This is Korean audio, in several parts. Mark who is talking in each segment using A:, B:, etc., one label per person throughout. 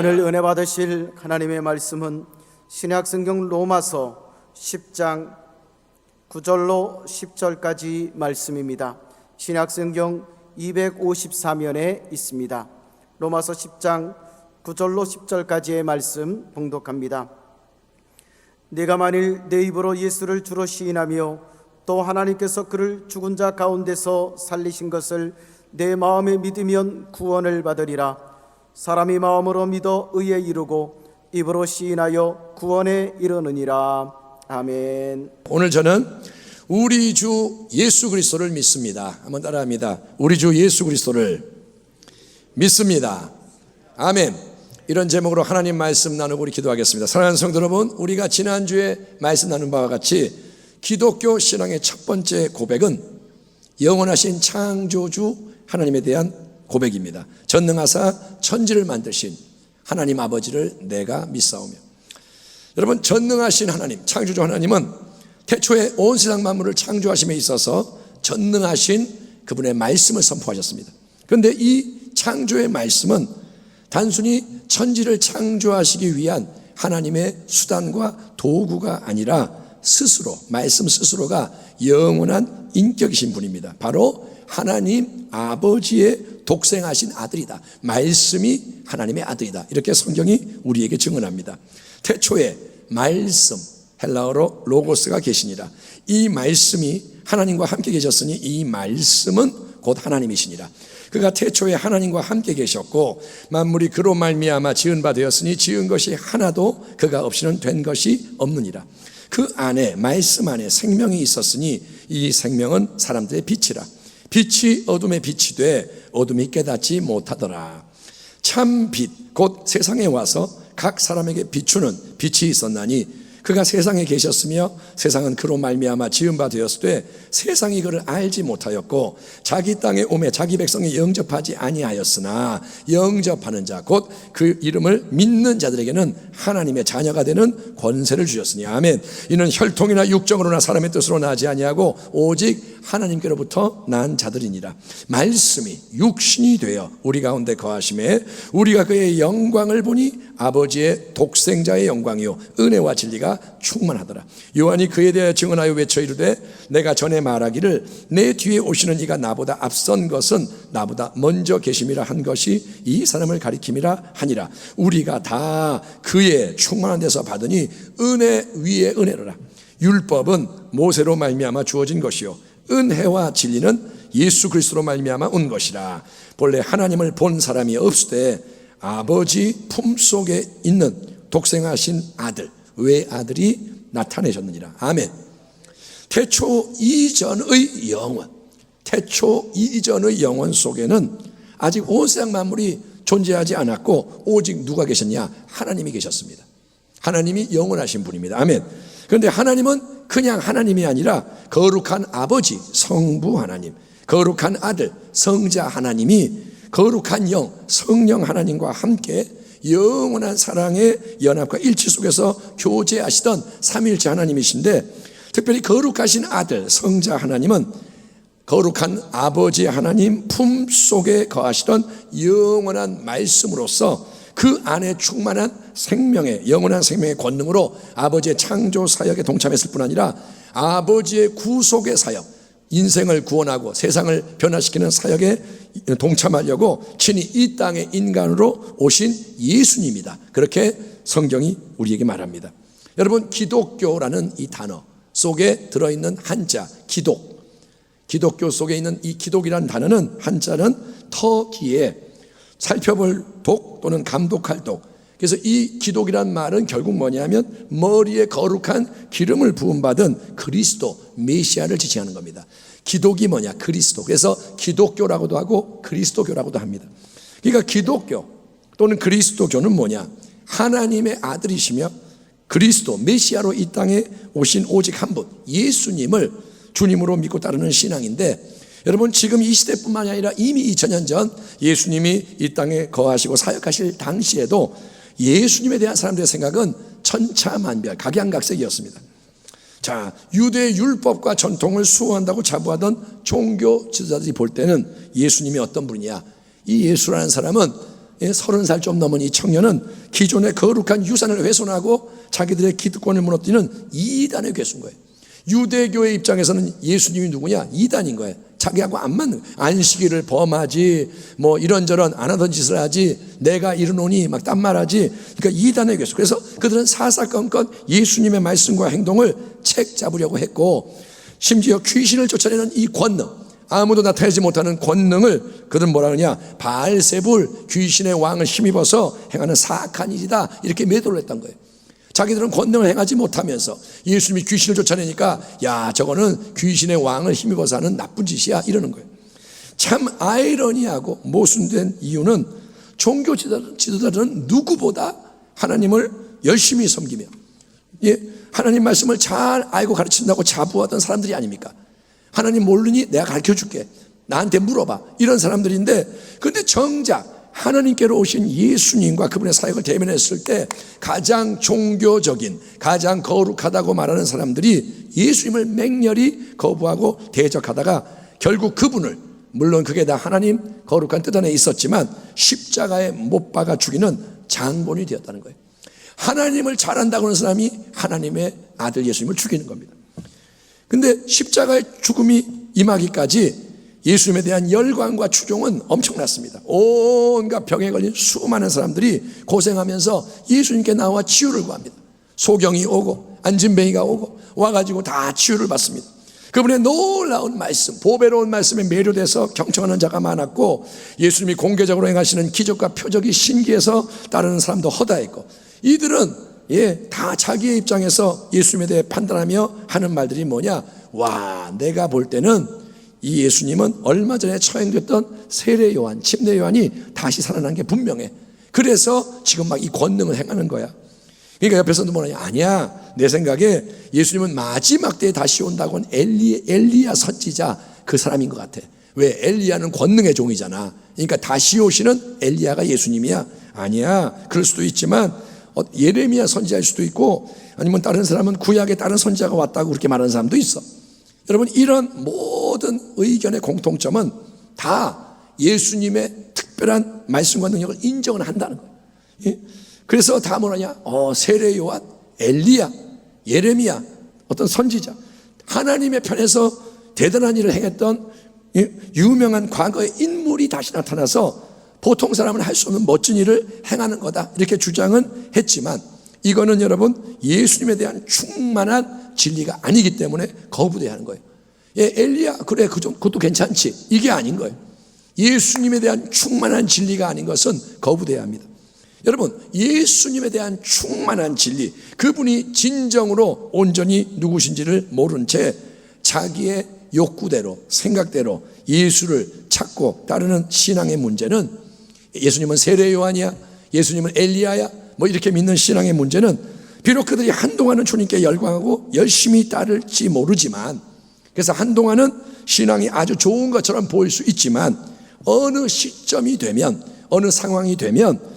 A: 오늘 은혜 받으실 하나님의 말씀은 신약성경 로마서 10장 9절로 10절까지 말씀입니다. 신약성경 254면에 있습니다. 로마서 10장 9절로 10절까지의 말씀 봉독합니다. 네가 만일 내 입으로 예수를 주로 시인하며 또 하나님께서 그를 죽은 자 가운데서 살리신 것을 내 마음에 믿으면 구원을 받으리라. 사람이 마음으로 믿어 의에 이르고 입으로 시인하여 구원에 이르느니라. 아멘.
B: 오늘 저는 우리 주 예수 그리스도를 믿습니다. 한번 따라합니다. 우리 주 예수 그리스도를 믿습니다. 아멘. 이런 제목으로 하나님 말씀 나누고 우리 기도하겠습니다. 사랑하는 성도 여러분, 우리가 지난주에 말씀 나눈 바와 같이 기독교 신앙의 첫 번째 고백은 영원하신 창조주 하나님에 대한 고백입니다. 전능하사 천지를 만드신 하나님 아버지를 내가 믿사오며. 여러분, 전능하신 하나님, 창조주 하나님은 태초에 온 세상 만물을 창조하심에 있어서 전능하신 그분의 말씀을 선포하셨습니다. 그런데 이 창조의 말씀은 단순히 천지를 창조하시기 위한 하나님의 수단과 도구가 아니라 스스로, 말씀 스스로가 영원한 인격이신 분입니다. 바로 하나님 아버지의 독생하신 아들이다. 말씀이 하나님의 아들이다. 이렇게 성경이 우리에게 증언합니다. 태초에 말씀, 헬라어로 로고스가 계시니라. 이 말씀이 하나님과 함께 계셨으니 이 말씀은 곧 하나님이시니라. 그가 태초에 하나님과 함께 계셨고 만물이 그로 말미암아 지은 바 되었으니 지은 것이 하나도 그가 없이는 된 것이 없느니라. 그 안에, 말씀 안에 생명이 있었으니 이 생명은 사람들의 빛이라. 빛이 어둠에 빛이 돼 어둠이 깨닫지 못하더라. 참 빛, 곧 세상에 와서 각 사람에게 비추는 빛이 있었나니 그가 세상에 계셨으며 세상은 그로 말미암아 지은 바 되었을 때 세상이 그를 알지 못하였고 자기 땅에 오매 자기 백성이 영접하지 아니하였으나 영접하는 자, 곧 그 이름을 믿는 자들에게는 하나님의 자녀가 되는 권세를 주셨으니 아멘. 이는 혈통이나 육정으로나 사람의 뜻으로 나지 아니하고 오직 하나님께로부터 난 자들이니라. 말씀이 육신이 되어 우리 가운데 거하심에 우리가 그의 영광을 보니 아버지의 독생자의 영광이요 은혜와 진리가 충만하더라. 요한이 그에 대하여 증언하여 외쳐 이르되 내가 전에 말하기를 내 뒤에 오시는 이가 나보다 앞선 것은 나보다 먼저 계심이라 한 것이 이 사람을 가리킴이라 하니라. 우리가 다 그의 충만한 데서 받으니 은혜 위에 은혜로라. 율법은 모세로 말미암아 주어진 것이요 은혜와 진리는 예수 그리스도로 말미암아 온 것이라. 본래 하나님을 본 사람이 없으되 아버지 품속에 있는 독생하신 아들, 외아들이 나타내셨느니라. 아멘. 태초 이전의 영원, 태초 이전의 영원 속에는 아직 온 세상 만물이 존재하지 않았고 오직 누가 계셨냐? 하나님이 계셨습니다. 하나님이 영원하신 분입니다. 아멘. 그런데 하나님은 그냥 하나님이 아니라 거룩한 아버지, 성부 하나님, 거룩한 아들, 성자 하나님이 거룩한 영, 성령 하나님과 함께 영원한 사랑의 연합과 일치 속에서 교제하시던 삼위일체 하나님이신데 특별히 거룩하신 아들, 성자 하나님은 거룩한 아버지 하나님 품속에 거하시던 영원한 말씀으로서 그 안에 충만한 생명의, 영원한 생명의 권능으로 아버지의 창조 사역에 동참했을 뿐 아니라 아버지의 구속의 사역, 인생을 구원하고 세상을 변화시키는 사역에 동참하려고 친히 이 땅에 인간으로 오신 예수님이다. 그렇게 성경이 우리에게 말합니다. 여러분, 기독교라는 이 단어 속에 들어있는 한자 기독, 기독교 속에 있는 이 기독이라는 단어는 한자는 터기에 살펴볼 독 또는 감독할 독. 그래서 이 기독이란 말은 결국 뭐냐면 머리에 거룩한 기름을 부음받은 그리스도, 메시아를 지칭하는 겁니다. 기독이 뭐냐? 그리스도. 그래서 기독교라고도 하고 그리스도교라고도 합니다. 그러니까 기독교 또는 그리스도교는 뭐냐? 하나님의 아들이시며 그리스도, 메시아로 이 땅에 오신 오직 한 분, 예수님을 주님으로 믿고 따르는 신앙인데 여러분, 지금 이 시대뿐만 아니라 이미 2000년 전 예수님이 이 땅에 거하시고 사역하실 당시에도 예수님에 대한 사람들의 생각은 천차만별, 각양각색이었습니다. 자, 유대 율법과 전통을 수호한다고 자부하던 종교 지도자들이 볼 때는 예수님이 어떤 분이냐? 이 예수라는 사람은 30살 좀 넘은 이 청년은 기존의 거룩한 유산을 훼손하고 자기들의 기득권을 무너뜨리는 이단의 괴수인 거예요. 유대교의 입장에서는 예수님이 누구냐? 이단인 거예요. 자기하고 안 맞는 거예요. 안식일을 범하지, 뭐 이런저런 안 하던 짓을 하지, 내가 이르노니 막 딴 말하지. 그러니까 이단의 괴수. 그래서 그들은 사사건건 예수님의 말씀과 행동을 책 잡으려고 했고, 심지어 귀신을 쫓아내는 이 권능, 아무도 나타내지 못하는 권능을 그들은 뭐라 그러냐? 바알세불, 귀신의 왕을 힘입어서 행하는 사악한 일이다, 이렇게 매도를 했던 거예요. 자기들은 권능을 행하지 못하면서 예수님이 귀신을 쫓아내니까 야, 저거는 귀신의 왕을 힘입어서 하는 나쁜 짓이야, 이러는 거예요. 참 아이러니하고 모순된 이유는 종교 지도자들은 누구보다 하나님을 열심히 섬기며 하나님 말씀을 잘 알고 가르친다고 자부하던 사람들이 아닙니까? 하나님 모르니 내가 가르쳐줄게, 나한테 물어봐, 이런 사람들인데, 그런데 정작 하나님께로 오신 예수님과 그분의 사역을 대면했을 때 가장 종교적인, 가장 거룩하다고 말하는 사람들이 예수님을 맹렬히 거부하고 대적하다가 결국 그분을, 물론 그게 다 하나님 거룩한 뜻 안에 있었지만 십자가에 못 박아 죽이는 장본이 되었다는 거예요. 하나님을 잘한다고 하는 사람이 하나님의 아들 예수님을 죽이는 겁니다. 근데 십자가의 죽음이 임하기까지 예수님에 대한 열광과 추종은 엄청났습니다. 온갖 병에 걸린 수많은 사람들이 고생하면서 예수님께 나와 치유를 구합니다. 소경이 오고 안진뱅이가 오고 와가지고 다 치유를 받습니다. 그분의 놀라운 말씀, 보배로운 말씀에 매료돼서 경청하는 자가 많았고, 예수님이 공개적으로 행하시는 기적과 표적이 신기해서 따르는 사람도 허다했고, 이들은 다 자기의 입장에서 예수님에 대해 판단하며 하는 말들이 뭐냐? 와, 내가 볼 때는 이 예수님은 얼마 전에 처형됐던 세례 요한, 침례 요한이 다시 살아난 게 분명해. 그래서 지금 막 이 권능을 행하는 거야. 그러니까 옆에서도 뭐냐? 아니야, 내 생각에 예수님은 마지막 때에 다시 온다고 한 엘리야 선지자, 그 사람인 것 같아. 왜? 엘리야는 권능의 종이잖아. 그러니까 다시 오시는 엘리야가 예수님이야. 아니야, 그럴 수도 있지만 예레미야 선지자일 수도 있고, 아니면 다른 사람은 구약에 다른 선지자가 왔다고 그렇게 말하는 사람도 있어. 여러분, 이런 모든 의견의 공통점은 다 예수님의 특별한 말씀과 능력을 인정을 한다는 거예요. 그래서 다 뭐냐? 세례 요한, 엘리야, 예레미야, 어떤 선지자, 하나님의 편에서 대단한 일을 행했던 유명한 과거의 인물이 다시 나타나서 보통 사람은 할 수 없는 멋진 일을 행하는 거다, 이렇게 주장은 했지만, 이거는 여러분 예수님에 대한 충만한 진리가 아니기 때문에 거부돼야 하는 거예요. 엘리야, 그래, 그것도 괜찮지, 이게 아닌 거예요. 예수님에 대한 충만한 진리가 아닌 것은 거부돼야 합니다. 여러분, 예수님에 대한 충만한 진리, 그분이 진정으로 온전히 누구신지를 모른 채 자기의 욕구대로, 생각대로 예수를 찾고 따르는 신앙의 문제는, 예수님은 세례 요한이야, 예수님은 엘리야야, 뭐 이렇게 믿는 신앙의 문제는, 비록 그들이 한동안은 주님께 열광하고 열심히 따를지 모르지만, 그래서 한동안은 신앙이 아주 좋은 것처럼 보일 수 있지만, 어느 시점이 되면, 어느 상황이 되면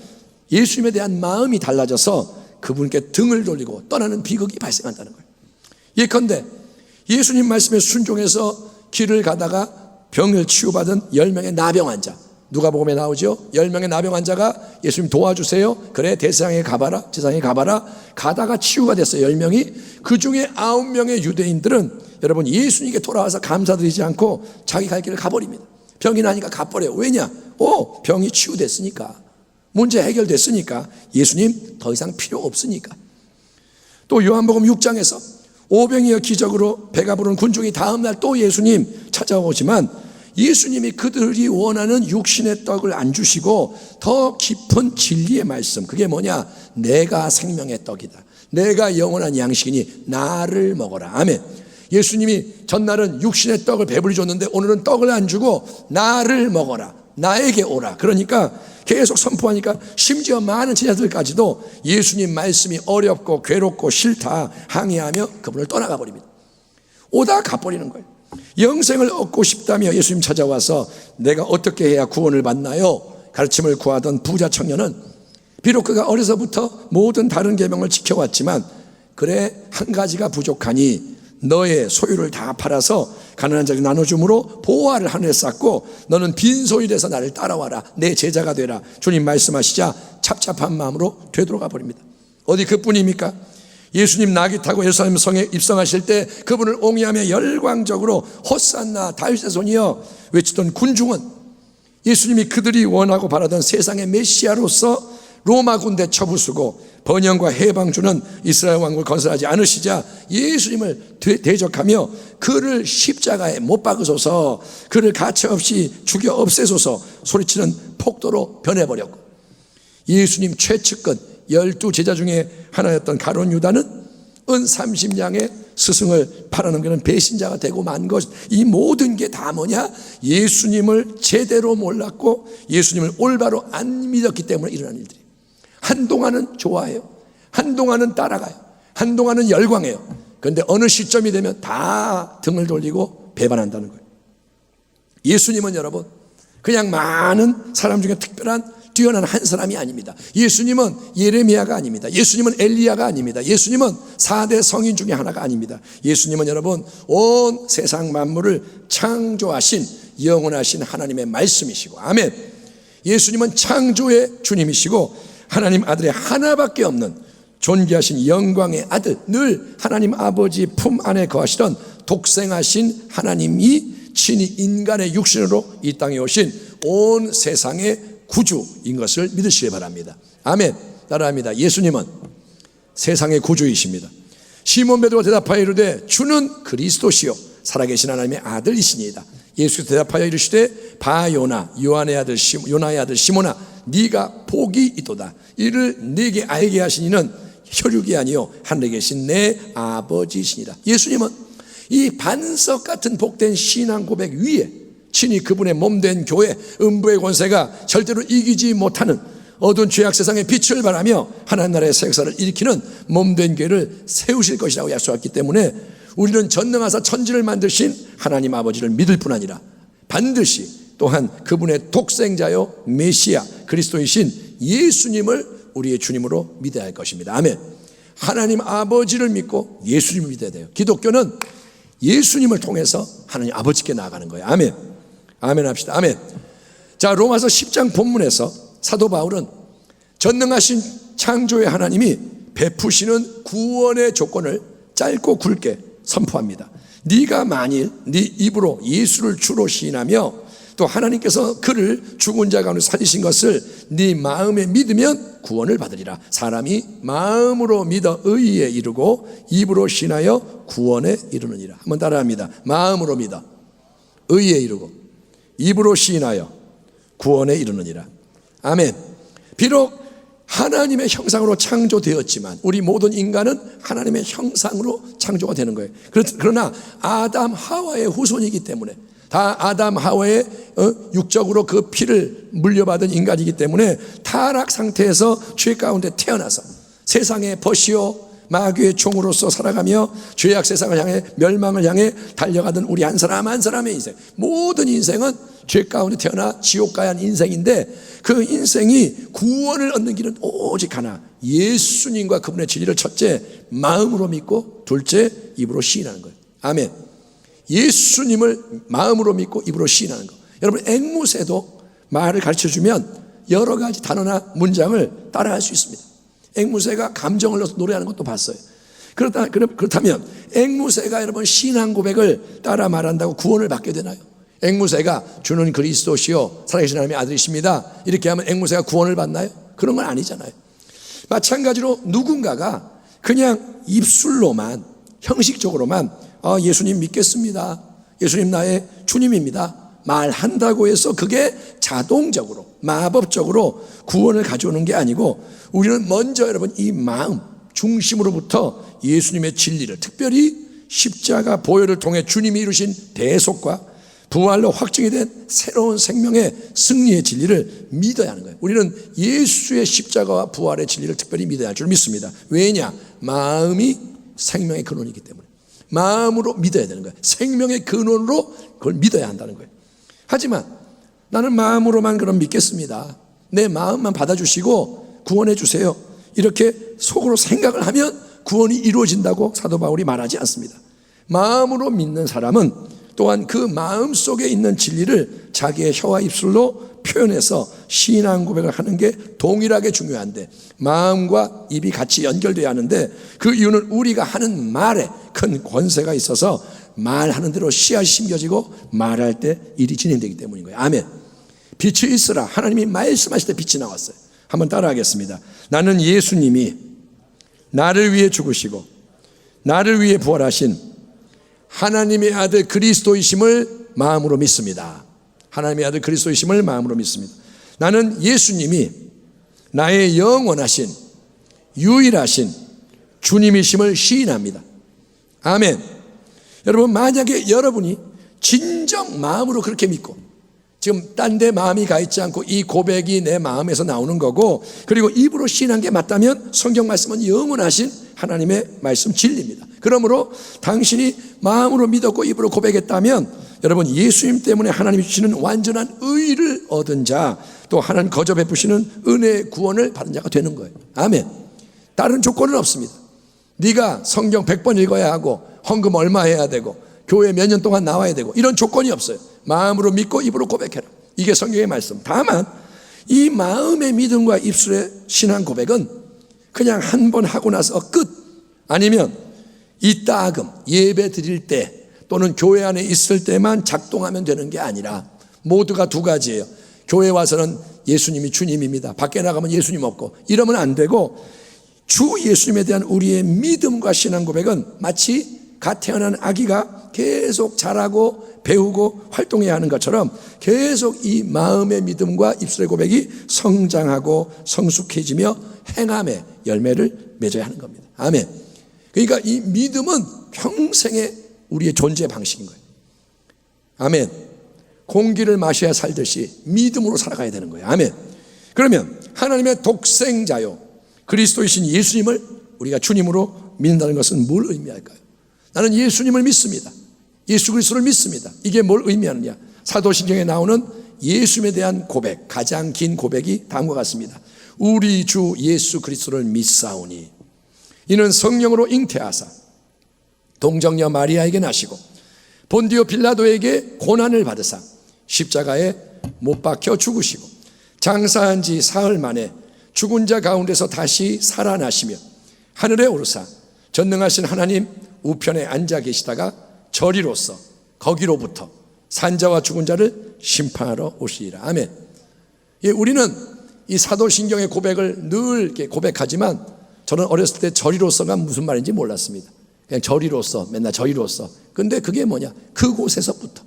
B: 예수님에 대한 마음이 달라져서 그분께 등을 돌리고 떠나는 비극이 발생한다는 거예요. 예컨대 예수님 말씀에 순종해서 길을 가다가 병을 치유받은 10명의 나병 환자, 누가복음에 나오죠. 10명의 나병 환자가 예수님 도와주세요, 그래 제사장에 가봐라, 가다가 치유가 됐어요, 10명이. 그 중에 9명의 유대인들은 여러분 예수님께 돌아와서 감사드리지 않고 자기 갈 길을 가버립니다. 병이 나니까 가버려요. 왜냐? 병이 치유됐으니까, 문제 해결됐으니까, 예수님 더 이상 필요 없으니까. 또 요한복음 6장에서 오병이어 기적으로 배가 부른 군중이 다음날 또 예수님 찾아오지만, 예수님이 그들이 원하는 육신의 떡을 안 주시고 더 깊은 진리의 말씀, 그게 뭐냐? 내가 생명의 떡이다, 내가 영원한 양식이니 나를 먹어라. 아멘. 예수님이 전날은 육신의 떡을 배불리 줬는데 오늘은 떡을 안 주고 나를 먹어라, 나에게 오라. 그러니까 계속 선포하니까 심지어 많은 제자들까지도 예수님 말씀이 어렵고 괴롭고 싫다 항의하며 그분을 떠나가 버립니다. 오다 가버리는 거예요. 영생을 얻고 싶다며 예수님 찾아와서 내가 어떻게 해야 구원을 받나요? 가르침을 구하던 부자 청년은 비록 그가 어려서부터 모든 다른 계명을 지켜왔지만, 그래 한 가지가 부족하니 너의 소유를 다 팔아서 가난한 자에게 나눠줌으로 보화를 하늘에 쌓고 너는 빈소이 돼서 나를 따라와라. 내 제자가 되라. 주님 말씀하시자 착잡한 마음으로 되돌아가 버립니다. 어디 그뿐입니까? 예수님 나귀 타고 예루살렘 성에 입성하실 때 그분을 옹이하며 열광적으로 호산나 다윗의 손이여 외치던 군중은 예수님이 그들이 원하고 바라던 세상의 메시아로서 로마 군대 처부수고 번영과 해방 주는 이스라엘 왕국을 건설하지 않으시자 예수님을 대적하며 그를 십자가에 못 박으소서, 그를 가차없이 죽여 없애소서 소리치는 폭도로 변해버렸고, 예수님 최측근 12제자 중에 하나였던 가룟 유다는 은 30냥의 스승을 팔아넘기는 배신자가 되고 만 것, 이 모든 게 다 뭐냐? 예수님을 제대로 몰랐고 예수님을 올바로 안 믿었기 때문에 일어난 일들이. 한동안은 좋아해요, 한동안은 따라가요, 한동안은 열광해요. 그런데 어느 시점이 되면 다 등을 돌리고 배반한다는 거예요. 예수님은 여러분 그냥 많은 사람 중에 특별한 뛰어난 한 사람이 아닙니다. 예수님은 예레미야가 아닙니다. 예수님은 엘리야가 아닙니다. 예수님은 4대 성인 중에 하나가 아닙니다. 예수님은 여러분 온 세상 만물을 창조하신 영원하신 하나님의 말씀이시고, 아멘. 예수님은 창조의 주님이시고 하나님 아들의 하나밖에 없는 존귀하신 영광의 아들, 늘 하나님 아버지 품 안에 거하시던 독생하신 하나님이 친히 인간의 육신으로 이 땅에 오신 온 세상의 구주인 것을 믿으시기 바랍니다. 아멘. 따라합니다. 예수님은 세상의 구주이십니다. 시몬 베드로가 대답하여 이르되 주는 그리스도시요 살아계신 하나님의 아들이시니이다. 예수께서 대답하여 이르시되 바요나 요나의 아들 시몬아 네가 복이 있도다. 이를 네게 알게 하신 이는 혈육이 아니요 하늘에 계신 내 아버지시니라. 예수님은 이 반석 같은 복된 신앙 고백 위에 친히 그분의 몸된 교회, 음부의 권세가 절대로 이기지 못하는 어두운 죄악 세상의 빛을 발하며 하나님 나라의 새 역사를 일으키는 몸된 교회를 세우실 것이라고 약속했기 때문에 우리는 전능하사 천지를 만드신 하나님 아버지를 믿을 뿐 아니라 반드시 또한 그분의 독생자요 메시아 그리스도이신 예수님을 우리의 주님으로 믿어야 할 것입니다. 아멘. 하나님 아버지를 믿고 예수님을 믿어야 돼요. 기독교는 예수님을 통해서 하나님 아버지께 나아가는 거예요. 아멘. 아멘 합시다. 아멘. 자, 로마서 10장 본문에서 사도 바울은 전능하신 창조의 하나님이 베푸시는 구원의 조건을 짧고 굵게 선포합니다. 네가 만일 네 입으로 예수를 주로 시인하며 또 하나님께서 그를 죽은 자 가운데 살리신 것을 네 마음에 믿으면 구원을 받으리라. 사람이 마음으로 믿어 의에 이르고 입으로 시인하여 구원에 이르느니라. 한번 따라합니다. 마음으로 믿어 의에 이르고 입으로 시인하여 구원에 이르느니라. 아멘. 비록 하나님의 형상으로 창조되었지만 우리 모든 인간은 하나님의 형상으로 창조가 되는 거예요. 그러나 아담 하와의 후손이기 때문에 다 아담 하와의 육적으로 그 피를 물려받은 인간이기 때문에 타락 상태에서 죄 가운데 태어나서 세상의 벗이요 마귀의 종으로서 살아가며 죄악 세상을 향해 멸망을 향해 달려가던 우리 한 사람 한 사람의 인생, 모든 인생은 죄 가운데 태어나 지옥 가야 하는 인생인데 그 인생이 구원을 얻는 길은 오직 하나, 예수님과 그분의 진리를 첫째 마음으로 믿고 둘째 입으로 시인하는 거예요. 아멘. 예수님을 마음으로 믿고 입으로 시인하는 거. 여러분 앵무새도 말을 가르쳐주면 여러 가지 단어나 문장을 따라할 수 있습니다. 앵무새가 감정을 넣어서 노래하는 것도 봤어요. 그렇다면 앵무새가 여러분 신앙 고백을 따라 말한다고 구원을 받게 되나요? 앵무새가 주는 그리스도시요 살아계신 하나님의 아들이십니다 이렇게 하면 앵무새가 구원을 받나요? 그런 건 아니잖아요. 마찬가지로 누군가가 그냥 입술로만 형식적으로만 예수님 믿겠습니다, 예수님 나의 주님입니다 말한다고 해서 그게 자동적으로 마법적으로 구원을 가져오는 게 아니고 우리는 먼저 여러분 이 마음 중심으로부터 예수님의 진리를, 특별히 십자가 보혈을 통해 주님이 이루신 대속과 부활로 확증이 된 새로운 생명의 승리의 진리를 믿어야 하는 거예요. 우리는 예수의 십자가와 부활의 진리를 특별히 믿어야 할 줄 믿습니다. 왜냐? 마음이 생명의 근원이기 때문에 마음으로 믿어야 되는 거예요. 생명의 근원으로 그걸 믿어야 한다는 거예요. 하지만 나는 마음으로만 그럼 믿겠습니다, 내 마음만 받아주시고 구원해 주세요, 이렇게 속으로 생각을 하면 구원이 이루어진다고 사도 바울이 말하지 않습니다. 마음으로 믿는 사람은 또한 그 마음 속에 있는 진리를 자기의 혀와 입술로 표현해서 신앙 고백을 하는 게 동일하게 중요한데, 마음과 입이 같이 연결돼야 하는데, 그 이유는 우리가 하는 말에 큰 권세가 있어서 말하는 대로 씨앗이 심겨지고 말할 때 일이 진행되기 때문인 거예요. 아멘. 빛이 있으라. 하나님이 말씀하실 때 빛이 나왔어요. 한번 따라하겠습니다. 나는 예수님이 나를 위해 죽으시고 나를 위해 부활하신 하나님의 아들 그리스도이심을 마음으로 믿습니다. 하나님의 아들 그리스도이심을 마음으로 믿습니다. 나는 예수님이 나의 영원하신 유일하신 주님이심을 시인합니다. 아멘. 여러분, 만약에 여러분이 진정 마음으로 그렇게 믿고, 지금 딴 데 마음이 가 있지 않고 이 고백이 내 마음에서 나오는 거고, 그리고 입으로 시인한 게 맞다면 성경 말씀은 영원하신 하나님의 말씀 진리입니다. 그러므로 당신이 마음으로 믿었고 입으로 고백했다면, 여러분, 예수님 때문에 하나님이 주시는 완전한 의를 얻은 자, 또 하나님 거저 베푸시는 은혜의 구원을 받은 자가 되는 거예요. 아멘. 다른 조건은 없습니다. 네가 성경 100번 읽어야 하고 헌금 얼마 해야 되고 교회 몇 년 동안 나와야 되고 이런 조건이 없어요. 마음으로 믿고 입으로 고백해라. 이게 성경의 말씀. 다만 이 마음의 믿음과 입술의 신앙 고백은 그냥 한 번 하고 나서 끝, 아니면 이따금 예배 드릴 때 또는 교회 안에 있을 때만 작동하면 되는 게 아니라 모두가 두 가지예요. 교회 와서는 예수님이 주님입니다. 밖에 나가면 예수님 없고 이러면 안 되고, 주 예수님에 대한 우리의 믿음과 신앙 고백은 마치 갓 태어난 아기가 계속 자라고 배우고 활동해야 하는 것처럼 계속 이 마음의 믿음과 입술의 고백이 성장하고 성숙해지며 행함의 열매를 맺어야 하는 겁니다. 아멘. 그러니까 이 믿음은 평생의 우리의 존재 방식인 거예요. 아멘. 공기를 마셔야 살듯이 믿음으로 살아가야 되는 거예요. 아멘. 그러면 하나님의 독생자요 그리스도이신 예수님을 우리가 주님으로 믿는다는 것은 뭘 의미할까요? 나는 예수님을 믿습니다. 예수 그리스도를 믿습니다. 이게 뭘 의미하느냐? 사도신경에 나오는 예수님에 대한 고백, 가장 긴 고백이 다음과 같습니다. 우리 주 예수 그리스도를 믿사오니 이는 성령으로 잉태하사 동정녀 마리아에게 나시고 본디오 빌라도에게 고난을 받으사 십자가에 못 박혀 죽으시고 장사한 지 사흘 만에 죽은 자 가운데서 다시 살아나시며 하늘에 오르사 전능하신 하나님 우편에 앉아 계시다가 저리로서 거기로부터 산자와 죽은 자를 심판하러 오시리라. 아멘. 예, 우리는 이 사도신경의 고백을 늘 이렇게 고백하지만 저는 어렸을 때 저리로서가 무슨 말인지 몰랐습니다. 그냥 저리로서, 맨날 저리로서. 근데 그게 뭐냐? 그곳에서부터.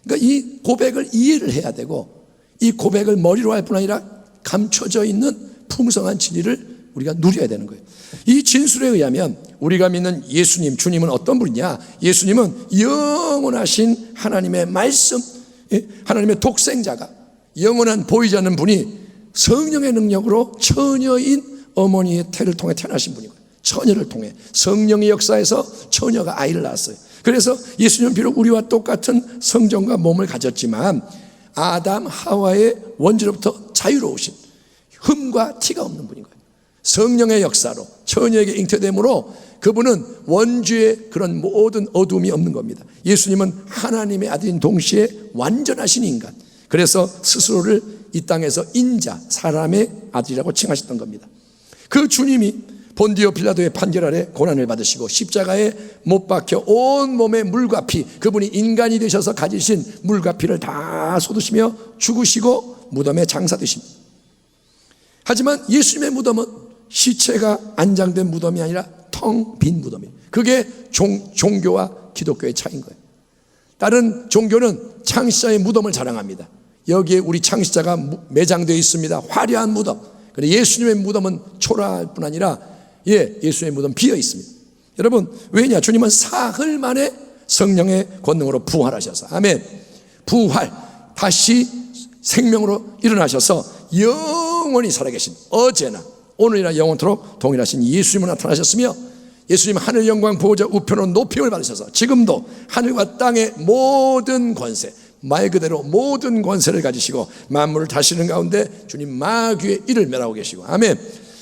B: 그러니까 이 고백을 이해를 해야 되고, 이 고백을 머리로 할 뿐 아니라 감춰져 있는 풍성한 진리를 우리가 누려야 되는 거예요. 이 진술에 의하면 우리가 믿는 예수님, 주님은 어떤 분이냐? 예수님은 영원하신 하나님의 말씀, 하나님의 독생자가 영원한 보이지 않는 분이 성령의 능력으로 처녀인 어머니의 태를 통해 태어나신 분이고요. 처녀를 통해 성령의 역사에서 처녀가 아이를 낳았어요. 그래서 예수님은 비록 우리와 똑같은 성정과 몸을 가졌지만 아담 하와의 원죄로부터 자유로우신 흠과 티가 없는 분인 거예요. 성령의 역사로 처녀에게 잉태됨으로 그분은 원죄의 그런 모든 어둠이 없는 겁니다. 예수님은 하나님의 아들인 동시에 완전하신 인간, 그래서 스스로를 이 땅에서 인자, 사람의 아들이라고 칭하셨던 겁니다. 그 주님이 본디오 빌라도의 판결 아래 고난을 받으시고 십자가에 못 박혀 온 몸에 물과 피, 그분이 인간이 되셔서 가지신 물과 피를 다 쏟으시며 죽으시고 무덤에 장사되십니다. 하지만 예수님의 무덤은 시체가 안장된 무덤이 아니라 텅 빈 무덤이에요. 그게 종교와 기독교의 차이인 거예요. 다른 종교는 창시자의 무덤을 자랑합니다. 여기에 우리 창시자가 매장되어 있습니다. 화려한 무덤. 그런데 예수님의 무덤은 초라할 뿐 아니라 예수님의 무덤 비어 있습니다. 여러분, 왜냐? 주님은 사흘 만에 성령의 권능으로 부활하셔서, 아멘, 부활, 다시 생명으로 일어나셔서 영원히 살아계신, 어제나 오늘이나 영원토록 동일하신 예수님을 나타나셨으며, 예수님 하늘 영광 보호자 우편으로 높임을 받으셔서 지금도 하늘과 땅의 모든 권세, 말 그대로 모든 권세를 가지시고 만물을 다스리는 가운데 주님 마귀의 일을 멸하고 계시고, 아멘.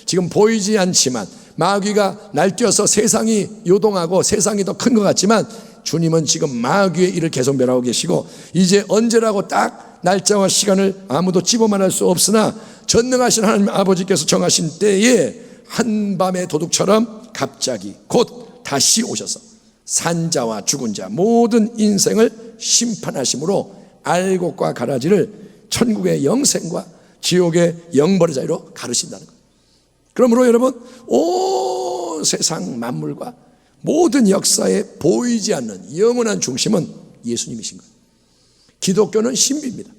B: 지금 보이지 않지만 마귀가 날뛰어서 세상이 요동하고 세상이 더 큰 것 같지만 주님은 지금 마귀의 일을 계속 멸하고 계시고 이제 언제라고 딱 날짜와 시간을 아무도 집어 말할 수 없으나 전능하신 하나님 아버지께서 정하신 때에 한밤의 도둑처럼 갑자기 곧 다시 오셔서 산자와 죽은 자 모든 인생을 심판하심으로 알곡과 가라지를 천국의 영생과 지옥의 영벌의 자리로 가르친다는 거예요. 그러므로 여러분, 온 세상 만물과 모든 역사에 보이지 않는 영원한 중심은 예수님이신 거예요. 기독교는 신비입니다.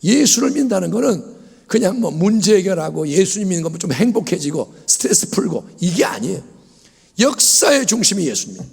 B: 예수를 믿는다는 것은 그냥 뭐 문제 해결하고 예수님 믿는 거면 좀 행복해지고 스트레스 풀고 이게 아니에요. 역사의 중심이 예수님이에요.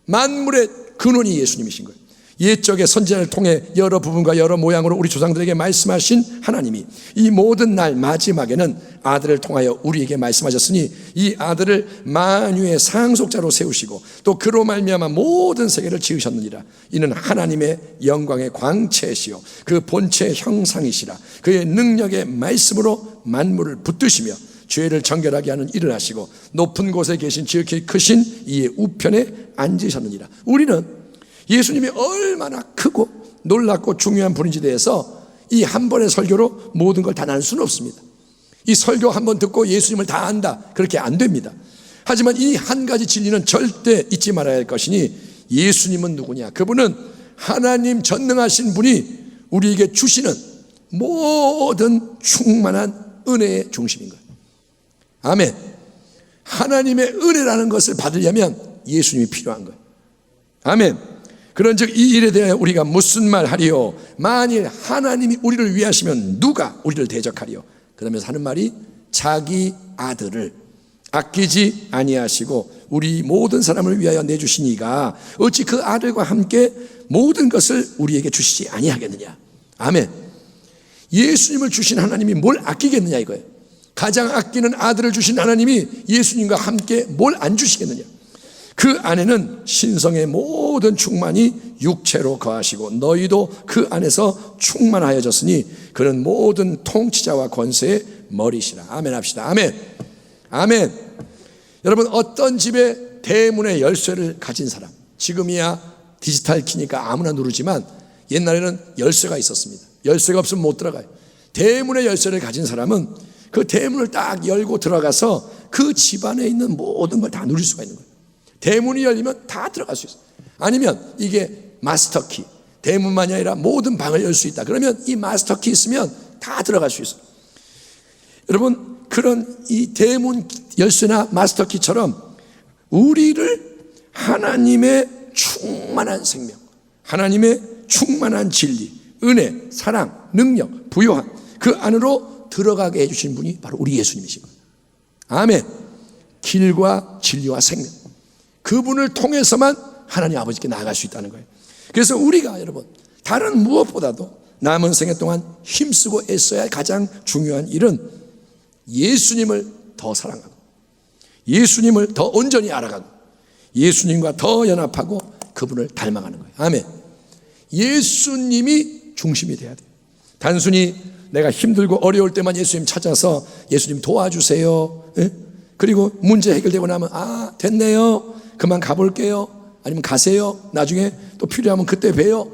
B: 만물의 근원이 예수님이신 거예요. 옛적의 선지자를 통해 여러 부분과 여러 모양으로 우리 조상들에게 말씀하신 하나님이 이 모든 날 마지막에는 아들을 통하여 우리에게 말씀하셨으니 이 아들을 만유의 상속자로 세우시고 또 그로 말미암아 모든 세계를 지으셨느니라. 이는 하나님의 영광의 광채시요 그 본체의 형상이시라. 그의 능력의 말씀으로 만물을 붙드시며 죄를 정결하게 하는 일을 하시고 높은 곳에 계신 지극히 크신 이의 우편에 앉으셨느니라. 우리는 예수님이 얼마나 크고 놀랍고 중요한 분인지 대해서 이 한 번의 설교로 모든 걸 다 나눌 수는 없습니다. 이 설교 한 번 듣고 예수님을 다 안다, 그렇게 안 됩니다. 하지만 이 한 가지 진리는 절대 잊지 말아야 할 것이니 예수님은 누구냐? 그분은 하나님 전능하신 분이 우리에게 주시는 모든 충만한 은혜의 중심인 거예요. 아멘. 하나님의 은혜라는 것을 받으려면 예수님이 필요한 거예요. 아멘. 그런즉 이 일에 대해 우리가 무슨 말 하리요? 만일 하나님이 우리를 위하시면 누가 우리를 대적하리요? 그러면서 하는 말이 자기 아들을 아끼지 아니하시고 우리 모든 사람을 위하여 내주시니가 어찌 그 아들과 함께 모든 것을 우리에게 주시지 아니하겠느냐? 아멘. 예수님을 주신 하나님이 뭘 아끼겠느냐 이거예요. 가장 아끼는 아들을 주신 하나님이 예수님과 함께 뭘 안 주시겠느냐? 그 안에는 신성의 모든 충만이 육체로 거하시고 너희도 그 안에서 충만하여졌으니 그는 모든 통치자와 권세의 머리시라. 아멘 합시다. 아멘. 아멘. 여러분, 어떤 집에 대문의 열쇠를 가진 사람, 지금이야 디지털 키니까 아무나 누르지만 옛날에는 열쇠가 있었습니다. 열쇠가 없으면 못 들어가요. 대문의 열쇠를 가진 사람은 그 대문을 딱 열고 들어가서 그 집안에 있는 모든 걸 다 누릴 수가 있는 거예요. 대문이 열리면 다 들어갈 수 있어요. 아니면 이게 마스터키, 대문만이 아니라 모든 방을 열 수 있다. 그러면 이 마스터키 있으면 다 들어갈 수 있어요. 여러분, 그런 이 대문 열쇠나 마스터키처럼 우리를 하나님의 충만한 생명, 하나님의 충만한 진리, 은혜, 사랑, 능력, 부요함 그 안으로 들어가게 해주신 분이 바로 우리 예수님이신 거예요. 아멘. 길과 진리와 생명, 그분을 통해서만 하나님 아버지께 나아갈 수 있다는 거예요. 그래서 우리가 여러분 다른 무엇보다도 남은 생애 동안 힘쓰고 애써야 할 가장 중요한 일은 예수님을 더 사랑하고 예수님을 더 온전히 알아가고 예수님과 더 연합하고 그분을 닮아가는 거예요. 아멘. 예수님이 중심이 돼야 돼요. 단순히 내가 힘들고 어려울 때만 예수님 찾아서 예수님 도와주세요, 그리고 문제 해결되고 나면 아 됐네요, 그만 가볼게요, 아니면 가세요, 나중에 또 필요하면 그때 봬요,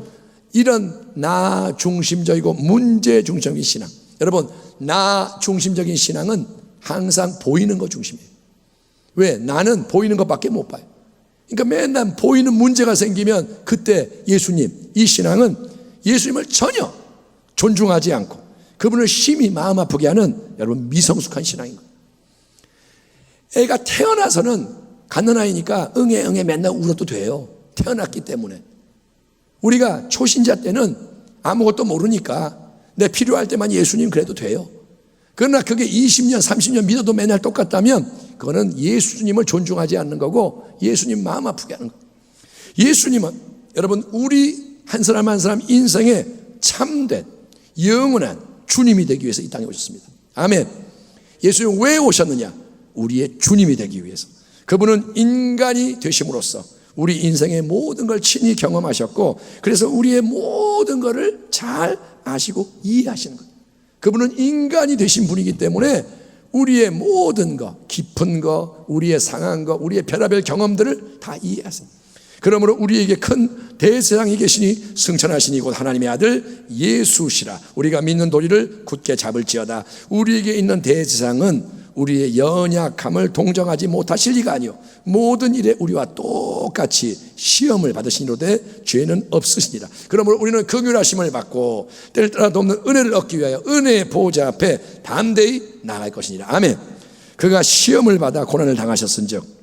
B: 이런 나 중심적이고 문제 중심적인 신앙. 여러분, 나 중심적인 신앙은 항상 보이는 것 중심이에요. 왜? 나는 보이는 것밖에 못 봐요. 그러니까 맨날 보이는 문제가 생기면 그때 예수님, 이 신앙은 예수님을 전혀 존중하지 않고 그분을 심히 마음 아프게 하는 여러분 미성숙한 신앙인 거예요. 애가 태어나서는 갓난아이니까 응애 맨날 울어도 돼요. 태어났기 때문에. 우리가 초신자 때는 아무것도 모르니까 내 필요할 때만 예수님 그래도 돼요. 그러나 그게 20년 30년 믿어도 맨날 똑같다면 그거는 예수님을 존중하지 않는 거고 예수님 마음 아프게 하는 거예요. 예수님은 여러분 우리 한 사람 한 사람 인생에 참된 영원한 주님이 되기 위해서 이 땅에 오셨습니다. 아멘. 예수님 왜 오셨느냐? 우리의 주님이 되기 위해서. 그분은 인간이 되심으로써 우리 인생의 모든 걸 친히 경험하셨고 그래서 우리의 모든 것을 잘 아시고 이해하시는 거예요. 그분은 인간이 되신 분이기 때문에 우리의 모든 것, 깊은 것, 우리의 상한 것, 우리의 별의별 경험들을 다 이해하세요. 그러므로 우리에게 큰 대제사장이 계시니 승천하시니 곧 하나님의 아들 예수시라. 우리가 믿는 도리를 굳게 잡을지어다. 우리에게 있는 대제사장은 우리의 연약함을 동정하지 못하실 리가 아니요 모든 일에 우리와 똑같이 시험을 받으시니로되 죄는 없으시니라. 그러므로 우리는 긍휼하심을 받고 때를 따라 돕는 은혜를 얻기 위하여 은혜의 보호자 앞에 담대히 나아갈 것이니라. 아멘. 그가 시험을 받아 고난을 당하셨은즉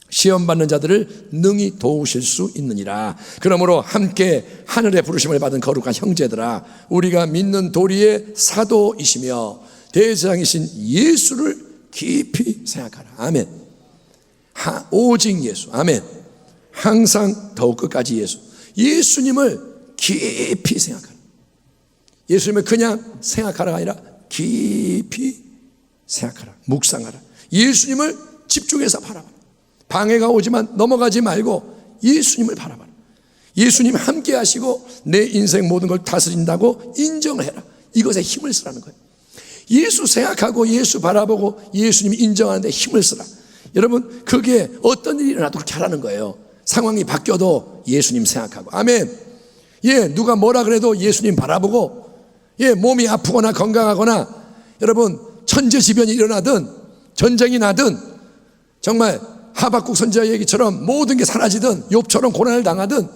B: 시험 받는 자들을 능히 도우실 수 있느니라. 그러므로 함께 하늘의 부르심을 받은 거룩한 형제들아, 우리가 믿는 도리의 사도이시며 대제사장이신 예수를 깊이 생각하라. 아멘. 오직 예수. 아멘. 항상 더욱 끝까지 예수. 예수님을 깊이 생각하라. 예수님을 그냥 생각하라가 아니라 깊이 생각하라. 묵상하라. 예수님을 집중해서 바라봐라. 방해가 오지만 넘어가지 말고 예수님을 바라봐라. 예수님 함께 하시고 내 인생 모든 걸 다스린다고 인정을 해라. 이것에 힘을 쓰라는 거예요. 예수 생각하고 예수 바라보고 예수님 인정하는데 힘을 쓰라. 여러분, 그게 어떤 일이 일어나도 그렇게 하라는 거예요. 상황이 바뀌어도 예수님 생각하고. 아멘. 예, 누가 뭐라 그래도 예수님 바라보고, 예, 몸이 아프거나 건강하거나, 여러분, 천재지변이 일어나든 전쟁이 나든 정말 하박국 선지자 얘기처럼 모든 게 사라지든 욥처럼 고난을 당하든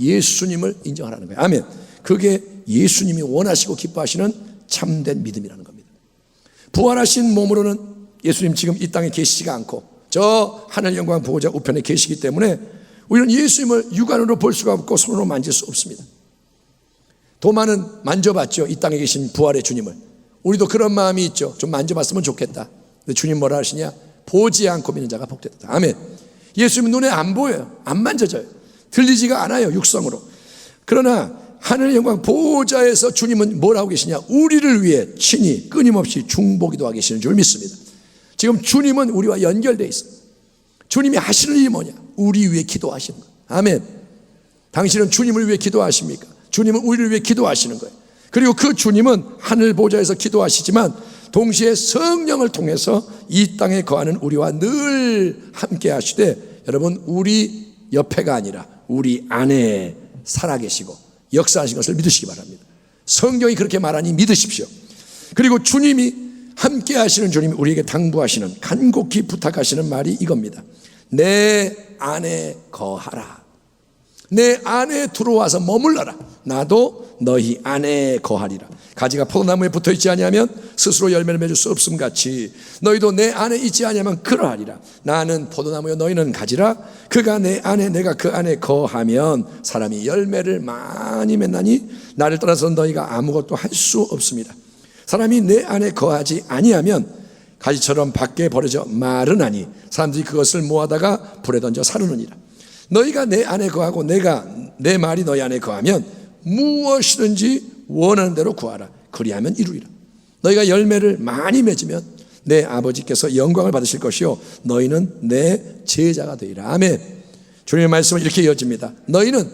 B: 예수님을 인정하라는 거예요. 아멘. 그게 예수님이 원하시고 기뻐하시는 참된 믿음이라는 겁니다. 부활하신 몸으로는 예수님 지금 이 땅에 계시지가 않고 저 하늘 영광 보호자 우편에 계시기 때문에 우리는 예수님을 육안으로 볼 수가 없고 손으로 만질 수 없습니다. 도마는 만져봤죠. 이 땅에 계신 부활의 주님을. 우리도 그런 마음이 있죠. 좀 만져봤으면 좋겠다. 근데 주님 뭐라 하시냐? 보지 않고 믿는 자가 복되다. 아멘. 예수님 눈에 안 보여요. 안 만져져요. 들리지가 않아요. 육성으로. 그러나 하늘의 영광 보호자에서 주님은 뭐라고 계시냐? 우리를 위해 친히 끊임없이 중보기도하고 계시는 줄 믿습니다. 지금 주님은 우리와 연결되어 있어요. 주님이 하시는 일이 뭐냐? 우리 위해 기도하시는 거예요. 아멘. 당신은 주님을 위해 기도하십니까? 주님은 우리를 위해 기도하시는 거예요. 그리고 그 주님은 하늘 보좌에서 기도하시지만 동시에 성령을 통해서 이 땅에 거하는 우리와 늘 함께 하시되, 여러분, 우리 옆에가 아니라 우리 안에 살아계시고 역사하신 것을 믿으시기 바랍니다. 성경이 그렇게 말하니 믿으십시오. 그리고 주님이 함께 하시는 주님이 우리에게 당부하시는, 간곡히 부탁하시는 말이 이겁니다. 내 안에 거하라. 내 안에 들어와서 머물러라. 나도 너희 안에 거하리라. 가지가 포도나무에 붙어있지 아니하면 스스로 열매를 맺을 수 없음 같이 너희도 내 안에 있지 아니하면 그러하리라. 나는 포도나무여 너희는 가지라. 그가 내 안에 내가 그 안에 거하면 사람이 열매를 많이 맺나니 나를 떠나서 너희가 아무것도 할 수 없습니다. 사람이 내 안에 거하지 아니하면 가지처럼 밖에 버려져 마르나니 사람들이 그것을 모아다가 불에 던져 사르느니라. 너희가 내 안에 거하고 내가 내 말이 너희 안에 거하면 무엇이든지 원하는 대로 구하라. 그리하면 이루리라. 너희가 열매를 많이 맺으면 내 아버지께서 영광을 받으실 것이요 너희는 내 제자가 되리라. 아멘. 주님의 말씀은 이렇게 이어집니다. 너희는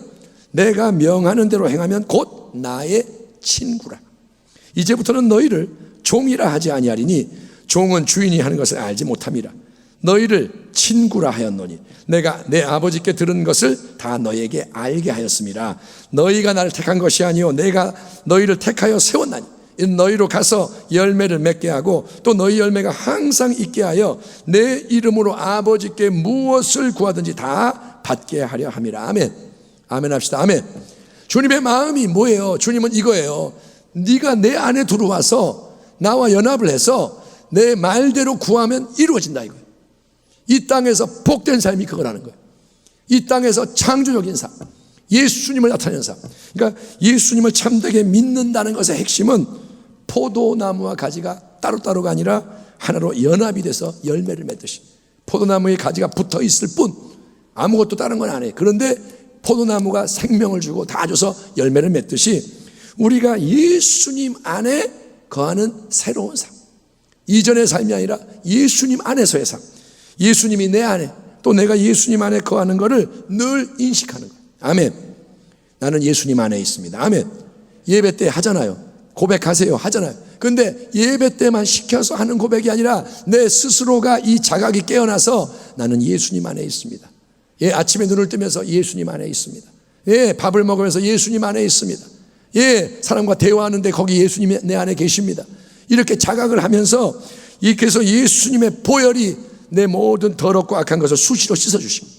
B: 내가 명하는 대로 행하면 곧 나의 친구라. 이제부터는 너희를 종이라 하지 아니하리니 종은 주인이 하는 것을 알지 못함이라. 너희를 친구라 하였노니 내가 내 아버지께 들은 것을 다 너희에게 알게 하였음이라. 너희가 나를 택한 것이 아니요 내가 너희를 택하여 세웠나니 너희로 가서 열매를 맺게 하고 또 너희 열매가 항상 있게 하여 내 이름으로 아버지께 무엇을 구하든지 다 받게 하려 함이라. 아멘. 아멘 합시다. 아멘. 주님의 마음이 뭐예요? 주님은 이거예요. 네가 내 안에 들어와서 나와 연합을 해서 내 말대로 구하면 이루어진다 이거예요. 이 땅에서 복된 삶이 그거라는 거예요. 이 땅에서 창조적인 삶, 예수님을 나타내는 삶. 그러니까 예수님을 참되게 믿는다는 것의 핵심은 포도나무와 가지가 따로따로가 아니라 하나로 연합이 돼서 열매를 맺듯이 포도나무에 가지가 붙어 있을 뿐 아무것도 다른 건 안 해요. 그런데 포도나무가 생명을 주고 다 줘서 열매를 맺듯이 우리가 예수님 안에 거하는 새로운 삶, 이전의 삶이 아니라 예수님 안에서의 삶, 예수님이 내 안에 또 내가 예수님 안에 거하는 것을 늘 인식하는 거예요. 아멘. 나는 예수님 안에 있습니다. 아멘. 예배 때 하잖아요. 고백하세요 하잖아요. 그런데 예배 때만 시켜서 하는 고백이 아니라 내 스스로가 이 자각이 깨어나서 나는 예수님 안에 있습니다. 예, 아침에 눈을 뜨면서 예수님 안에 있습니다. 예, 밥을 먹으면서 예수님 안에 있습니다. 예, 사람과 대화하는데 거기 예수님이 내 안에 계십니다. 이렇게 자각을 하면서 그래서 예수님의 보혈이 내 모든 더럽고 악한 것을 수시로 씻어주십니다.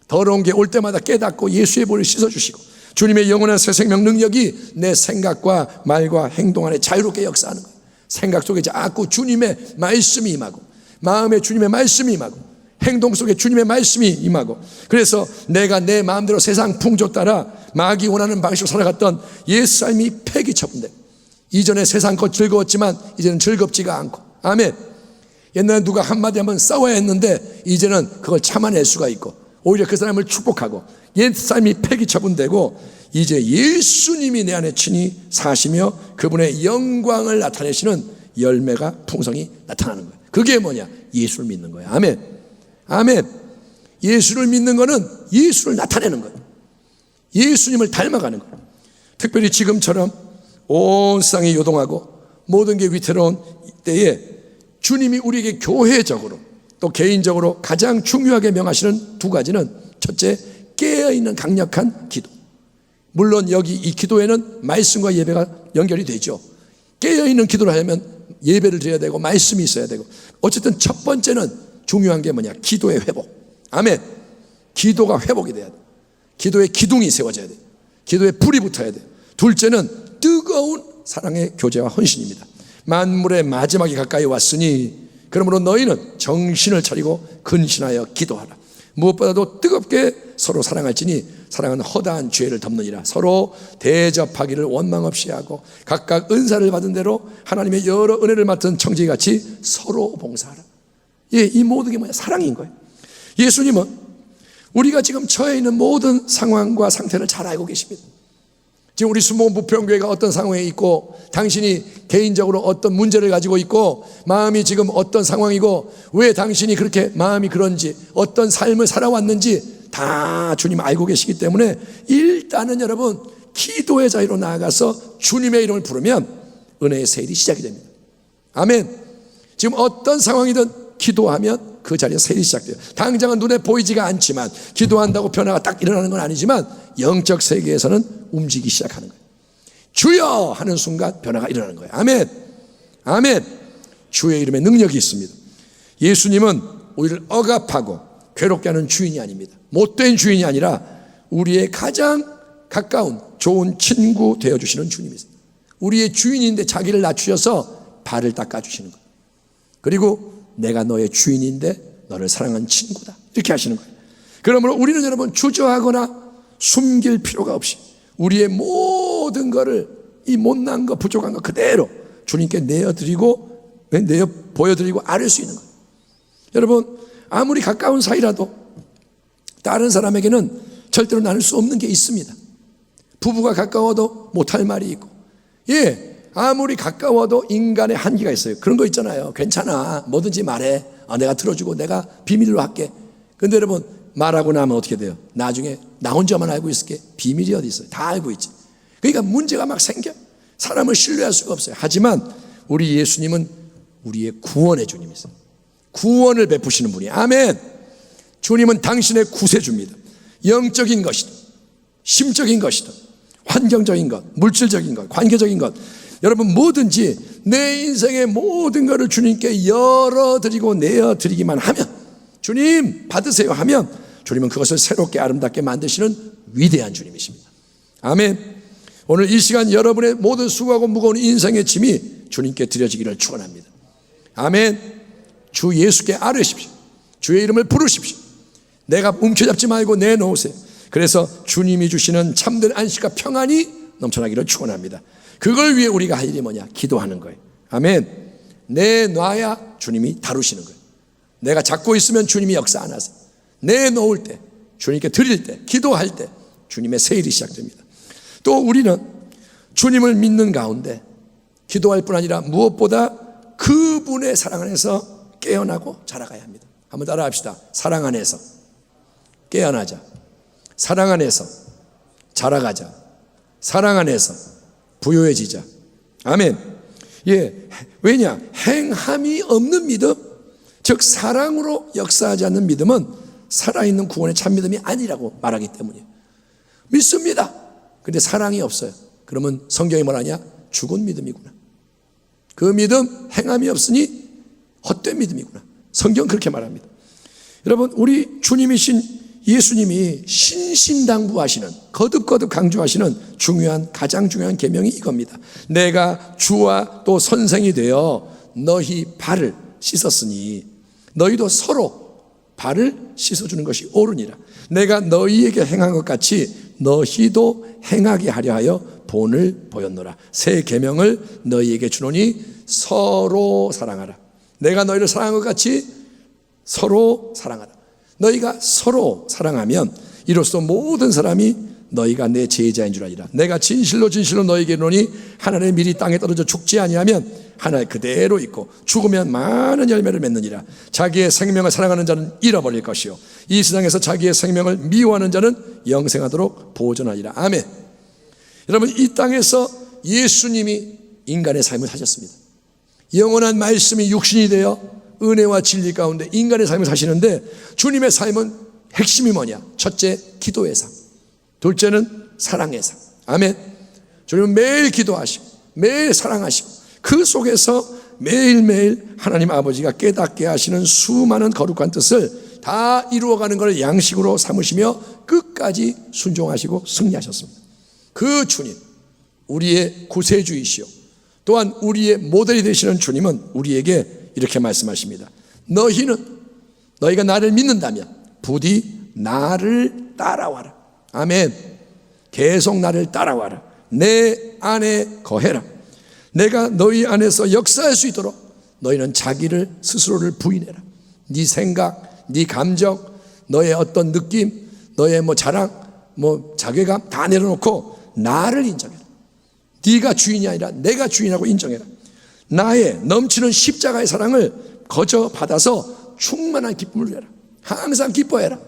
B: 더러운 게 올 때마다 깨닫고 예수의 보혈을 씻어주시고 주님의 영원한 새 생명 능력이 내 생각과 말과 행동 안에 자유롭게 역사하는 거예요. 생각 속에 자꾸 주님의 말씀이 임하고 마음에 주님의 말씀이 임하고 행동 속에 주님의 말씀이 임하고 그래서 내가 내 마음대로 세상 풍조 따라 마귀 원하는 방식으로 살아갔던 옛 삶이 폐기 처분돼. 이전에 세상 것 즐거웠지만 이제는 즐겁지가 않고 아멘. 옛날에 누가 한마디 하면 싸워야 했는데 이제는 그걸 참아낼 수가 있고 오히려 그 사람을 축복하고 옛 삶이 폐기 처분되고 이제 예수님이 내 안에 친히 사시며 그분의 영광을 나타내시는 열매가 풍성히 나타나는 거예요. 그게 뭐냐? 예수를 믿는 거예요. 아멘. 아멘. 예수를 믿는 거는 예수를 나타내는 거예요. 예수님을 닮아가는 거예요. 특별히 지금처럼 온 세상이 요동하고 모든 게 위태로운 때에 주님이 우리에게 교회적으로 또 개인적으로 가장 중요하게 명하시는 두 가지는 첫째, 깨어있는 강력한 기도. 물론 여기 이 기도에는 말씀과 예배가 연결이 되죠. 깨어있는 기도를 하려면 예배를 드려야 되고 말씀이 있어야 되고 어쨌든 첫 번째는 중요한 게 뭐냐? 기도의 회복. 아멘. 기도가 회복이 돼야 돼. 기도의 기둥이 세워져야 돼. 기도에 불이 붙어야 돼. 둘째는 뜨거운 사랑의 교제와 헌신입니다. 만물의 마지막이 가까이 왔으니 그러므로 너희는 정신을 차리고 근신하여 기도하라. 무엇보다도 뜨겁게 서로 사랑할지니 사랑은 허다한 죄를 덮느니라. 서로 대접하기를 원망 없이 하고 각각 은사를 받은 대로 하나님의 여러 은혜를 맡은 청지기같이 서로 봉사하라. 예, 이 모든 게 뭐냐? 사랑인 거예요. 예수님은 우리가 지금 처해 있는 모든 상황과 상태를 잘 알고 계십니다. 지금 우리 순복음 부평교회가 어떤 상황에 있고 당신이 개인적으로 어떤 문제를 가지고 있고 마음이 지금 어떤 상황이고 왜 당신이 그렇게 마음이 그런지 어떤 삶을 살아왔는지 다 주님 알고 계시기 때문에 일단은 여러분 기도의 자리로 나아가서 주님의 이름을 부르면 은혜의 세일이 시작이 됩니다. 아멘. 지금 어떤 상황이든 기도하면 그 자리에 세일이 시작돼요. 당장은 눈에 보이지가 않지만 기도한다고 변화가 딱 일어나는 건 아니지만 영적 세계에서는 움직이기 시작하는 거예요. 주여 하는 순간 변화가 일어나는 거예요. 아멘. 아멘. 주의 이름에 능력이 있습니다. 예수님은 우리를 억압하고 괴롭게 하는 주인이 아닙니다. 못된 주인이 아니라 우리의 가장 가까운 좋은 친구 되어주시는 주님이세요. 우리의 주인인데 자기를 낮추셔서 발을 닦아주시는 거예요. 그리고 내가 너의 주인인데 너를 사랑하는 친구다 이렇게 하시는 거예요. 그러므로 우리는 여러분 주저하거나 숨길 필요가 없이 우리의 모든 것을 이 못난 거 부족한 거 그대로 주님께 보여드리고 아뢰 수 있는 거예요. 여러분 아무리 가까운 사이라도 다른 사람에게는 절대로 나눌 수 없는 게 있습니다. 부부가 가까워도 못할 말이 있고 아무리 가까워도 인간의 한계가 있어요. 그런 거 있잖아요. 괜찮아 뭐든지 말해. 내가 들어주고 내가 비밀로 할게. 근데 여러분 말하고 나면 어떻게 돼요? 나중에 나 혼자만 알고 있을게. 비밀이 어디 있어요? 다 알고 있지. 그러니까 문제가 막 생겨. 사람을 신뢰할 수가 없어요. 하지만 우리 예수님은 우리의 구원의 주님이세요. 구원을 베푸시는 분이에요. 아멘. 주님은 당신의 구세주입니다. 영적인 것이든 심적인 것이든 환경적인 것, 물질적인 것, 관계적인 것 여러분 뭐든지 내 인생의 모든 것을 주님께 열어드리고 내어드리기만 하면 주님 받으세요 하면 주님은 그것을 새롭게 아름답게 만드시는 위대한 주님이십니다. 아멘. 오늘 이 시간 여러분의 모든 수고하고 무거운 인생의 짐이 주님께 드려지기를 축원합니다. 아멘. 주 예수께 아뢰십시오. 주의 이름을 부르십시오. 내가 움켜잡지 말고 내놓으세요. 그래서 주님이 주시는 참된 안식과 평안이 넘쳐나기를 축원합니다. 그걸 위해 우리가 할 일이 뭐냐? 기도하는 거예요. 아멘. 내놔야 주님이 다루시는 거예요. 내가 잡고 있으면 주님이 역사 안 하세요. 내놓을 때, 주님께 드릴 때, 기도할 때 주님의 세일이 시작됩니다. 또 우리는 주님을 믿는 가운데 기도할 뿐 아니라 무엇보다 그분의 사랑 안에서 깨어나고 자라가야 합니다. 한번 따라합시다. 사랑 안에서 깨어나자. 사랑 안에서 자라가자. 사랑 안에서 부요해지자. 아멘. 왜냐? 행함이 없는 믿음, 즉 사랑으로 역사하지 않는 믿음은 살아있는 구원의 참믿음이 아니라고 말하기 때문이에요. 믿습니다. 근데 사랑이 없어요. 그러면 성경이 뭐라냐? 죽은 믿음이구나. 그 믿음 행함이 없으니 헛된 믿음이구나. 성경 그렇게 말합니다. 여러분, 우리 주님이신 예수님이 신신당부하시는, 거듭거듭 강조하시는 가장 중요한 계명이 이겁니다. 내가 주와 또 선생이 되어 너희 발을 씻었으니 너희도 서로 발을 씻어주는 것이 옳으니라. 내가 너희에게 행한 것 같이 너희도 행하게 하려 하여 본을 보였노라. 새 계명을 너희에게 주노니 서로 사랑하라. 내가 너희를 사랑한 것 같이 서로 사랑하라. 너희가 서로 사랑하면 이로써 모든 사람이 너희가 내 제자인 줄 알리라. 내가 진실로 너희에게 이르노니 하나의 밀이 땅에 떨어져 죽지 아니하면 하나에 그대로 있고 죽으면 많은 열매를 맺느니라. 자기의 생명을 사랑하는 자는 잃어버릴 것이요 이 세상에서 자기의 생명을 미워하는 자는 영생하도록 보존하리라. 아멘. 여러분, 이 땅에서 예수님이 인간의 삶을 사셨습니다. 영원한 말씀이 육신이 되어 은혜와 진리 가운데 인간의 삶을 사시는데, 주님의 삶은 핵심이 뭐냐? 첫째, 기도의 삶. 둘째는 사랑의 삶. 아멘. 주님은 매일 기도하시고 매일 사랑하시고 그 속에서 매일매일 하나님 아버지가 깨닫게 하시는 수많은 거룩한 뜻을 다 이루어가는 것을 양식으로 삼으시며 끝까지 순종하시고 승리하셨습니다. 그 주님, 우리의 구세주이시오 또한 우리의 모델이 되시는 주님은 우리에게 이렇게 말씀하십니다. 너희가 나를 믿는다면 부디 나를 따라와라. 아멘. 계속 나를 따라와라. 내 안에 거해라. 내가 너희 안에서 역사할 수 있도록 너희는 자기를 스스로를 부인해라. 네 생각, 네 감정, 너의 어떤 느낌, 너의 자랑, 자괴감 다 내려놓고 나를 인정해라. 네가 주인이 아니라 내가 주인하고 인정해라. 나의 넘치는 십자가의 사랑을 거저 받아서 충만한 기쁨을 누려라. 항상 기뻐해라.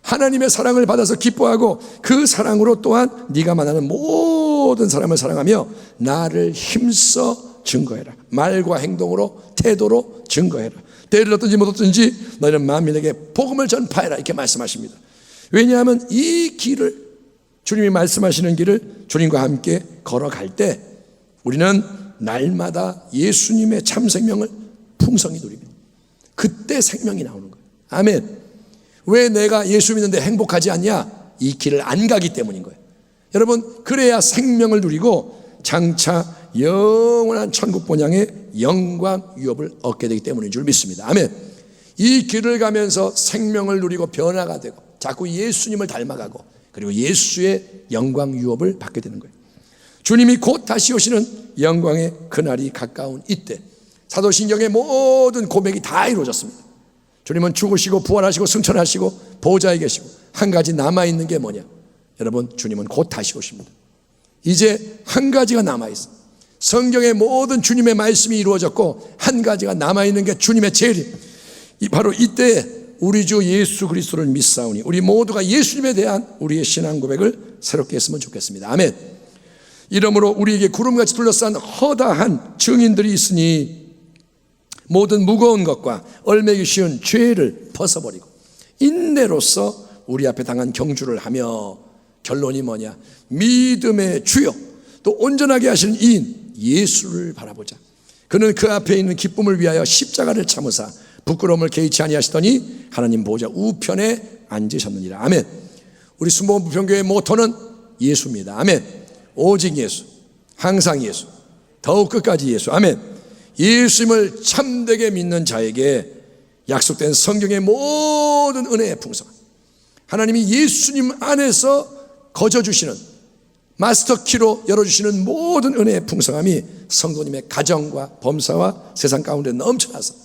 B: 하나님의 사랑을 받아서 기뻐하고 그 사랑으로 또한 네가 만나는 모든 사람을 사랑하며 나를 힘써 증거해라. 말과 행동으로, 태도로 증거해라. 때를 얻든지 못 얻든지 너희는 만민에게 복음을 전파해라. 이렇게 말씀하십니다. 왜냐하면 이 길을, 주님이 말씀하시는 길을 주님과 함께 걸어갈 때 우리는 날마다 예수님의 참 생명을 풍성히 누립니다. 그때 생명이 나오는 거예요. 아멘. 왜 내가 예수 믿는데 행복하지 않냐? 이 길을 안 가기 때문인 거예요. 여러분, 그래야 생명을 누리고 장차 영원한 천국 본향의 영광 유업을 얻게 되기 때문인 줄 믿습니다. 아멘. 이 길을 가면서 생명을 누리고 변화가 되고 자꾸 예수님을 닮아가고 그리고 예수의 영광 유업을 받게 되는 거예요. 주님이 곧 다시 오시는 영광의 그날이 가까운 이때 사도신경의 모든 고백이 다 이루어졌습니다. 주님은 죽으시고 부활하시고 승천하시고 보좌에 계시고 한 가지 남아있는 게 뭐냐? 여러분, 주님은 곧 다시 오십니다. 이제 한 가지가 남아있어요. 성경의 모든 주님의 말씀이 이루어졌고 한 가지가 남아있는 게 주님의 재림. 바로 이때 우리 주 예수 그리스도를 믿사오니 우리 모두가 예수님에 대한 우리의 신앙 고백을 새롭게 했으면 좋겠습니다. 아멘. 이러므로 우리에게 구름같이 둘러싼 허다한 증인들이 있으니 모든 무거운 것과 얼매기 쉬운 죄를 벗어버리고 인내로서 우리 앞에 당한 경주를 하며 결론이 뭐냐? 믿음의 주요 또 온전하게 하시는 이인 예수를 바라보자. 그는 그 앞에 있는 기쁨을 위하여 십자가를 참으사 부끄러움을 개의치 아니하시더니 하나님 보좌 우편에 앉으셨느니라. 아멘. 우리 순복음 부평교회의 모토는 예수입니다. 아멘. 오직 예수, 항상 예수, 더욱 끝까지 예수. 아멘. 예수님을 참되게 믿는 자에게 약속된 성경의 모든 은혜의 풍성, 하나님이 예수님 안에서 거저주시는 마스터키로 열어주시는 모든 은혜의 풍성함이 성도님의 가정과 범사와 세상 가운데 넘쳐나서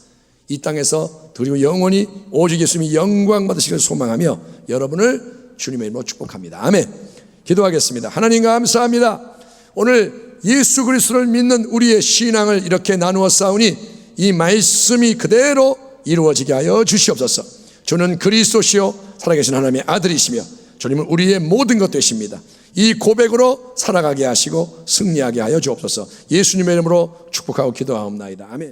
B: 이 땅에서 그리고 영원히 오직 예수님이 영광 받으시기를 소망하며 여러분을 주님의 이름으로 축복합니다. 아멘. 기도하겠습니다. 하나님 감사합니다. 오늘 예수 그리스도를 믿는 우리의 신앙을 이렇게 나누어 싸우니 이 말씀이 그대로 이루어지게 하여 주시옵소서. 주는 그리스도시요 살아계신 하나님의 아들이시며 주님은 우리의 모든 것 되십니다. 이 고백으로 살아가게 하시고 승리하게 하여 주옵소서. 예수님의 이름으로 축복하고 기도하옵나이다. 아멘.